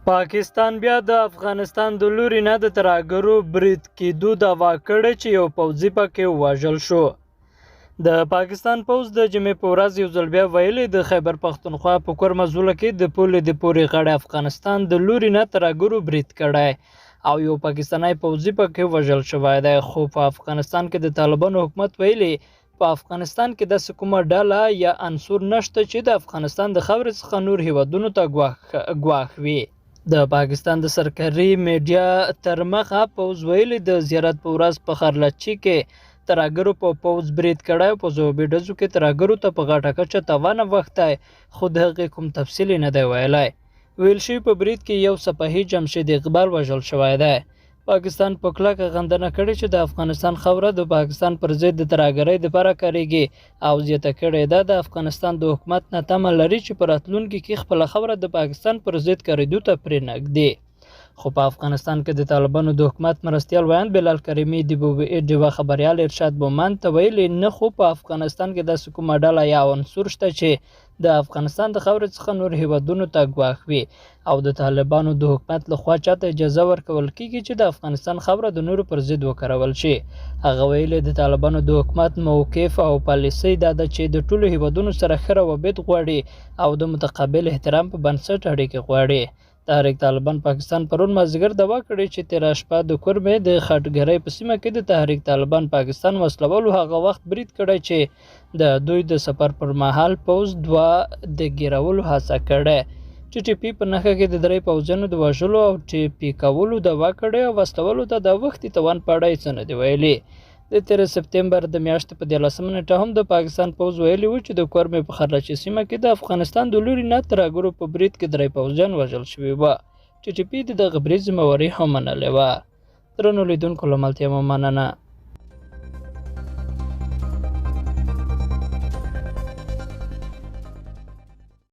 پاکستان بیا د افغانستان د لوري نه د ترهګرو برید کېدو دعوا کړې چې یو پوځي پکې ووژل شو. د پاکستان پوځ د جمعې په ورځ یو ځل بیا ویلي د خیبر پښتونخوا په کورمزوله کې د پولې د پورې غاړې افغانستان د لوري نه ترهګرو برید کړی او یو پاکستانی پوځي پکې وژل شوی دی. خو په افغانستان کې د طالبانو حکومت ویلي په افغانستان کې داسې کومه ډله یا عنصر نشته چې د افغانستان د خاورې څخه نور هیوادونو ته ګواښ وي. د پاکستان د سرکاري میډیا تر مخه پوځ ویلي د زیارت په ورځ په خرلچي کې ترهګرو په پوځ برید کړی او په ځوابي ډزو کې ترهګرو ته په غټه کچه تاوان اوښتی، خو د هغې کوم تفصیل نه دی ویلی. ویل شوي په برید کې یو سپاهي جمشید اقبال وژل شوی دی. پاکستان په کلکه غندنه کړې چې د افغانستان خاوره د پاکستان پر ضد د ترهګرۍ دپاره کارېږي او زیاته کړې ده د افغانستان د حکومت نه تمه لري چې په راتلونکي کې خپله خاوره د پاکستان پر ضد کارېدو ته پرېنږدي. خو په افغانستان کې د طالبانو د حکومت مرستیال ویاند بلال کریمي ډیوه خبریال ارشاد بومن ته ویلي نه خو په افغانستان کې داسې کومه ډله یا عنصر شته چې د افغانستان د خاورې څخه نور هیوادونو ته ګواښ وي او د طالبانو د حکومت لخوا چاته اجازه ورکول کیږي چې د افغانستان خاوره د نورو پر ضد وکارول شي. هغه ویلي د طالبانو د حکومت موقف او پالیسۍ دا ده چې د ټولو هیوادونو سره ښه روابط غواړي او د متقابل احترام په بنسټ اړیکې غواړي. تحریک طالبان پاکستان پرون مازدیګر دعوا کړې چې تېره شپه د کورمې د خټګرۍ په سیمه کې د تحریک طالبان پاکستان وسلوالو هغه وخت برید کړی چې د دوی د سفر پر مهال پوځ دوه د ګیرولو هڅه کړې. ټي پي په نښه کې د 3 پوځیانو د وژلو او ټپي کولو دعوا کړې او وسلوالو ته د وختي توان په اړه څه نه دي ویلي. د 13 سپتمبر د میاشتې په 13 نیټه هم د پاکستان پوځ ویلي و چې د کورمې په خرلچي سیمه کې د افغانستان د لوري نه ترهګرو په برید کې 3 پوځیان وژل شوي وه. ټي پي د دغه برید ذمهواري هم منلې وه. درنو لیدونکو له ملتیا مو مننه.